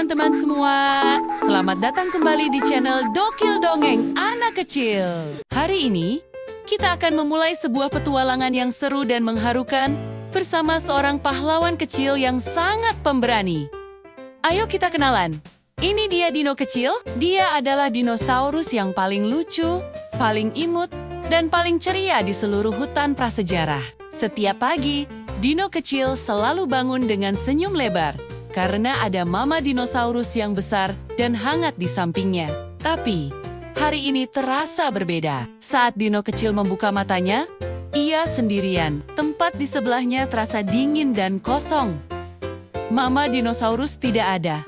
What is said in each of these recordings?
teman-teman semua. Selamat datang kembali di channel Dokil Dongeng Anak Kecil. Hari ini, kita akan memulai sebuah petualangan yang seru dan mengharukan bersama seorang pahlawan kecil yang sangat pemberani. Ayo kita kenalan. Ini dia Dino kecil. Dia adalah dinosaurus yang paling lucu, paling imut, dan paling ceria di seluruh hutan prasejarah. Setiap pagi, Dino kecil selalu bangun dengan senyum lebar. Karena ada mama dinosaurus yang besar dan hangat di sampingnya. Tapi, hari ini terasa berbeda. Saat Dino kecil membuka matanya, ia sendirian. Tempat di sebelahnya terasa dingin dan kosong. Mama dinosaurus tidak ada.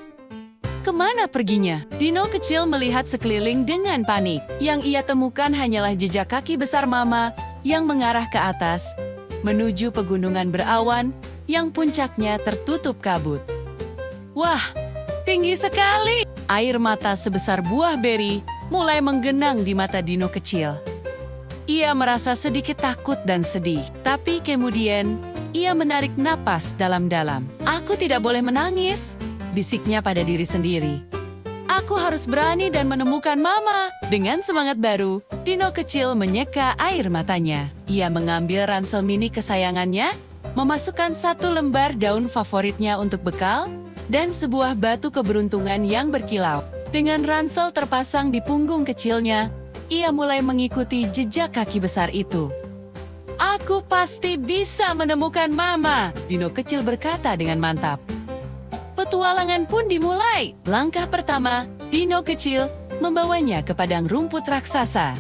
Kemana perginya? Dino kecil melihat sekeliling dengan panik. Yang ia temukan hanyalah jejak kaki besar mama yang mengarah ke atas, menuju pegunungan berawan yang puncaknya tertutup kabut. Wah, tinggi sekali! Air mata sebesar buah beri mulai menggenang di mata Dino kecil. Ia merasa sedikit takut dan sedih. Tapi kemudian, ia menarik napas dalam-dalam. Aku tidak boleh menangis, bisiknya pada diri sendiri. Aku harus berani dan menemukan mama. Dengan semangat baru, Dino kecil menyeka air matanya. Ia mengambil ransel mini kesayangannya, memasukkan satu lembar daun favoritnya untuk bekal, dan sebuah batu keberuntungan yang berkilau. Dengan ransel terpasang di punggung kecilnya, ia mulai mengikuti jejak kaki besar itu. Aku pasti bisa menemukan mama, Dino kecil berkata dengan mantap. Petualangan pun dimulai. Langkah pertama, Dino kecil membawanya ke padang rumput raksasa.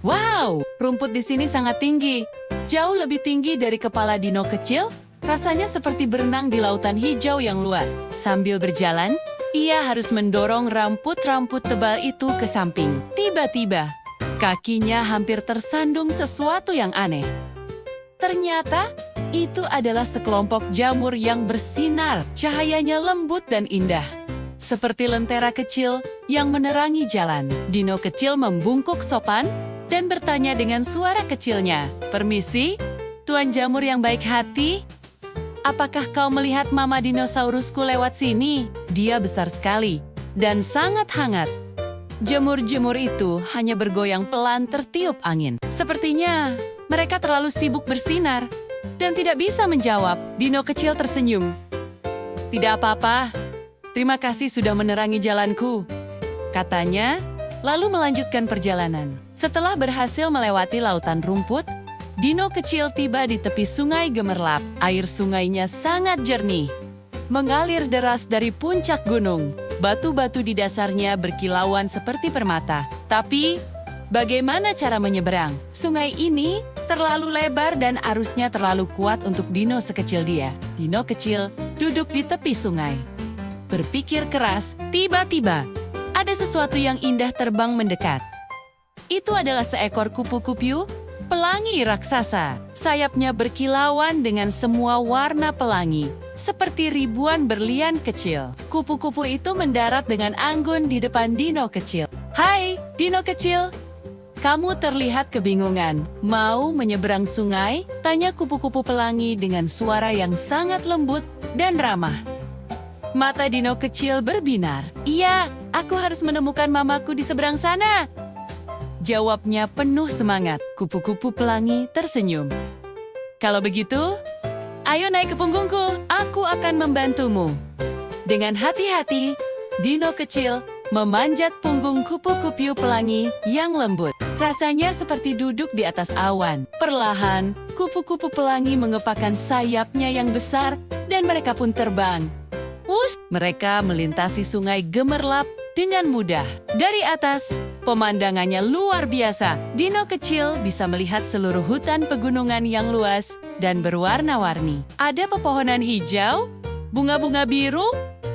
Wow, rumput di sini sangat tinggi. Jauh lebih tinggi dari kepala Dino kecil. Rasanya seperti berenang di lautan hijau yang luas. Sambil berjalan, ia harus mendorong rambut-rambut tebal itu ke samping. Tiba-tiba, kakinya hampir tersandung sesuatu yang aneh. Ternyata, itu adalah sekelompok jamur yang bersinar. Cahayanya lembut dan indah. Seperti lentera kecil yang menerangi jalan. Dino kecil membungkuk sopan dan bertanya dengan suara kecilnya. Permisi, Tuan Jamur yang baik hati? Apakah kau melihat mama dinosaurusku lewat sini? Dia besar sekali dan sangat hangat. Jamur-jamur itu hanya bergoyang pelan tertiup angin. Sepertinya mereka terlalu sibuk bersinar dan tidak bisa menjawab. Dino kecil tersenyum. Tidak apa-apa, terima kasih sudah menerangi jalanku, katanya, lalu melanjutkan perjalanan. Setelah berhasil melewati lautan rumput, Dino kecil tiba di tepi sungai gemerlap. Air sungainya sangat jernih, mengalir deras dari puncak gunung. Batu-batu di dasarnya berkilauan seperti permata. Tapi, bagaimana cara menyeberang? Sungai ini terlalu lebar dan arusnya terlalu kuat untuk Dino sekecil dia. Dino kecil duduk di tepi sungai. Berpikir keras, tiba-tiba ada sesuatu yang indah terbang mendekat. Itu adalah seekor kupu-kupu pelangi raksasa. Sayapnya berkilauan dengan semua warna pelangi, seperti ribuan berlian kecil. Kupu-kupu itu mendarat dengan anggun di depan Dino kecil. Hai, Dino kecil. Kamu terlihat kebingungan. Mau menyeberang sungai? Tanya kupu-kupu pelangi dengan suara yang sangat lembut dan ramah. Mata Dino kecil berbinar. Iya, aku harus menemukan mamaku di seberang sana. Jawabnya penuh semangat. Kupu-kupu pelangi tersenyum. Kalau begitu, ayo naik ke punggungku. Aku akan membantumu. Dengan hati-hati, Dino kecil memanjat punggung kupu-kupu pelangi yang lembut. Rasanya seperti duduk di atas awan. Perlahan, kupu-kupu pelangi mengepakkan sayapnya yang besar dan mereka pun terbang. Wush! Mereka melintasi sungai gemerlap dengan mudah. Dari atas, pemandangannya luar biasa. Dino kecil bisa melihat seluruh hutan pegunungan yang luas dan berwarna-warni. Ada pepohonan hijau, bunga-bunga biru,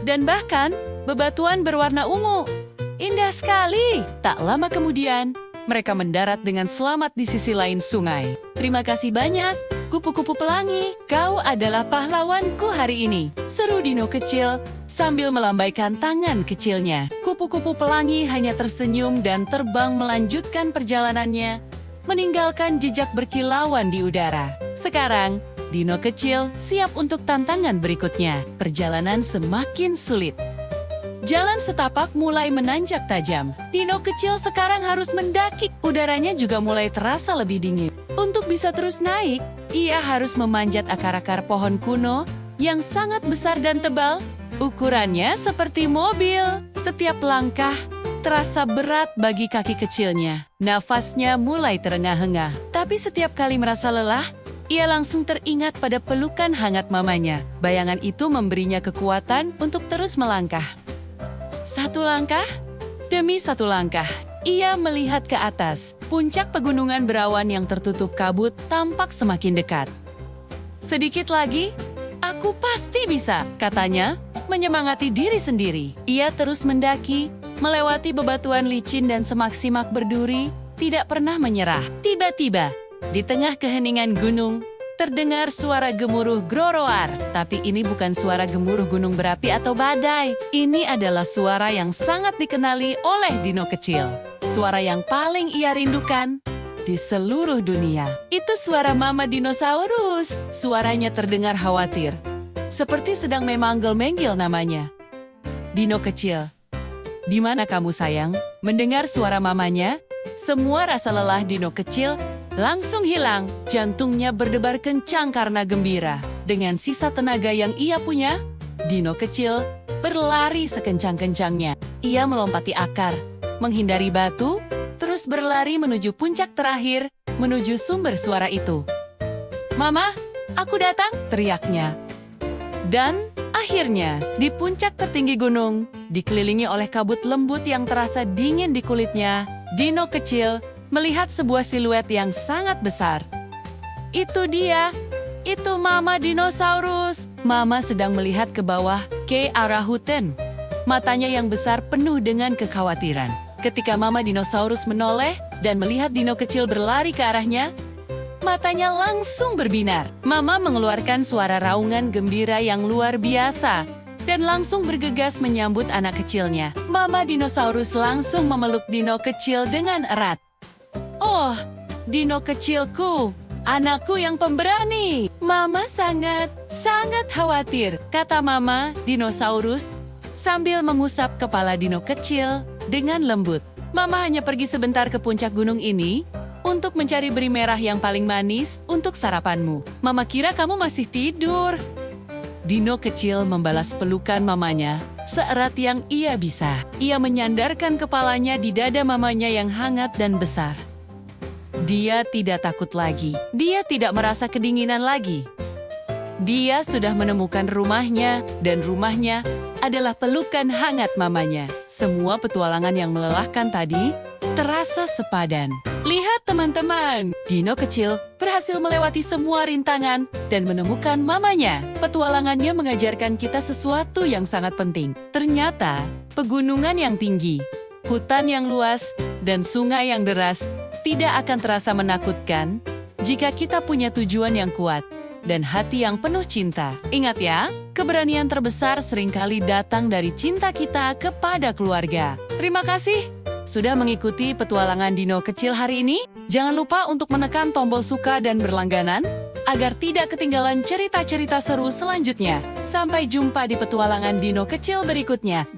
dan bahkan bebatuan berwarna ungu. Indah sekali. Tak lama kemudian, mereka mendarat dengan selamat di sisi lain sungai. Terima kasih banyak, kupu-kupu pelangi. Kau adalah pahlawanku hari ini. Seru Dino kecil sambil melambaikan tangan kecilnya. Kupu-kupu pelangi hanya tersenyum dan terbang melanjutkan perjalanannya, meninggalkan jejak berkilauan di udara. Sekarang, Dino kecil siap untuk tantangan berikutnya. Perjalanan semakin sulit. Jalan setapak mulai menanjak tajam. Dino kecil sekarang harus mendaki. Udaranya juga mulai terasa lebih dingin. Untuk bisa terus naik, ia harus memanjat akar-akar pohon kuno yang sangat besar dan tebal. Ukurannya seperti mobil. Setiap langkah terasa berat bagi kaki kecilnya. Nafasnya mulai terengah-engah. Tapi setiap kali merasa lelah, ia langsung teringat pada pelukan hangat mamanya. Bayangan itu memberinya kekuatan untuk terus melangkah. Satu langkah demi satu langkah, ia melihat ke atas. Puncak pegunungan berawan yang tertutup kabut tampak semakin dekat. Sedikit lagi, aku pasti bisa, katanya, menyemangati diri sendiri. Ia terus mendaki, melewati bebatuan licin dan semak-simak berduri, tidak pernah menyerah. Tiba-tiba, di tengah keheningan gunung, terdengar suara gemuruh groroar. Tapi ini bukan suara gemuruh gunung berapi atau badai. Ini adalah suara yang sangat dikenali oleh Dino kecil. Suara yang paling ia rindukan di seluruh dunia. Itu suara Mama Dinosaurus. Suaranya terdengar khawatir, seperti sedang memanggil-manggil namanya. Dino kecil, di mana kamu sayang? Mendengar suara mamanya, semua rasa lelah Dino kecil langsung hilang. Jantungnya berdebar kencang karena gembira. Dengan sisa tenaga yang ia punya, Dino kecil berlari sekencang-kencangnya. Ia melompati akar, menghindari batu, terus berlari menuju puncak terakhir, menuju sumber suara itu. "Mama, aku datang!" teriaknya. Dan akhirnya, di puncak tertinggi gunung, dikelilingi oleh kabut lembut yang terasa dingin di kulitnya, Dino kecil melihat sebuah siluet yang sangat besar. Itu dia, itu Mama Dinosaurus. Mama sedang melihat ke bawah, ke arah hutan. Matanya yang besar penuh dengan kekhawatiran. Ketika Mama Dinosaurus menoleh dan melihat Dino kecil berlari ke arahnya, matanya langsung berbinar. Mama mengeluarkan suara raungan gembira yang luar biasa dan langsung bergegas menyambut anak kecilnya. Mama Dinosaurus langsung memeluk Dino kecil dengan erat. "Oh, Dino kecilku, anakku yang pemberani." "Mama sangat khawatir," kata Mama Dinosaurus sambil mengusap kepala Dino kecil dengan lembut. "Mama hanya pergi sebentar ke puncak gunung ini untuk mencari beri merah yang paling manis untuk sarapanmu. Mama kira kamu masih tidur." Dino kecil membalas pelukan mamanya seerat yang ia bisa. Ia menyandarkan kepalanya di dada mamanya yang hangat dan besar. Dia tidak takut lagi. Dia tidak merasa kedinginan lagi. Dia sudah menemukan rumahnya, dan rumahnya adalah pelukan hangat mamanya. Semua petualangan yang melelahkan tadi terasa sepadan. Lihat teman-teman, Dino kecil berhasil melewati semua rintangan dan menemukan mamanya. Petualangannya mengajarkan kita sesuatu yang sangat penting. Ternyata, pegunungan yang tinggi, hutan yang luas, dan sungai yang deras tidak akan terasa menakutkan jika kita punya tujuan yang kuat dan hati yang penuh cinta. Ingat ya, keberanian terbesar seringkali datang dari cinta kita kepada keluarga. Terima kasih sudah mengikuti petualangan Dino kecil hari ini. Jangan lupa untuk menekan tombol suka dan berlangganan agar tidak ketinggalan cerita-cerita seru selanjutnya. Sampai jumpa di petualangan Dino kecil berikutnya.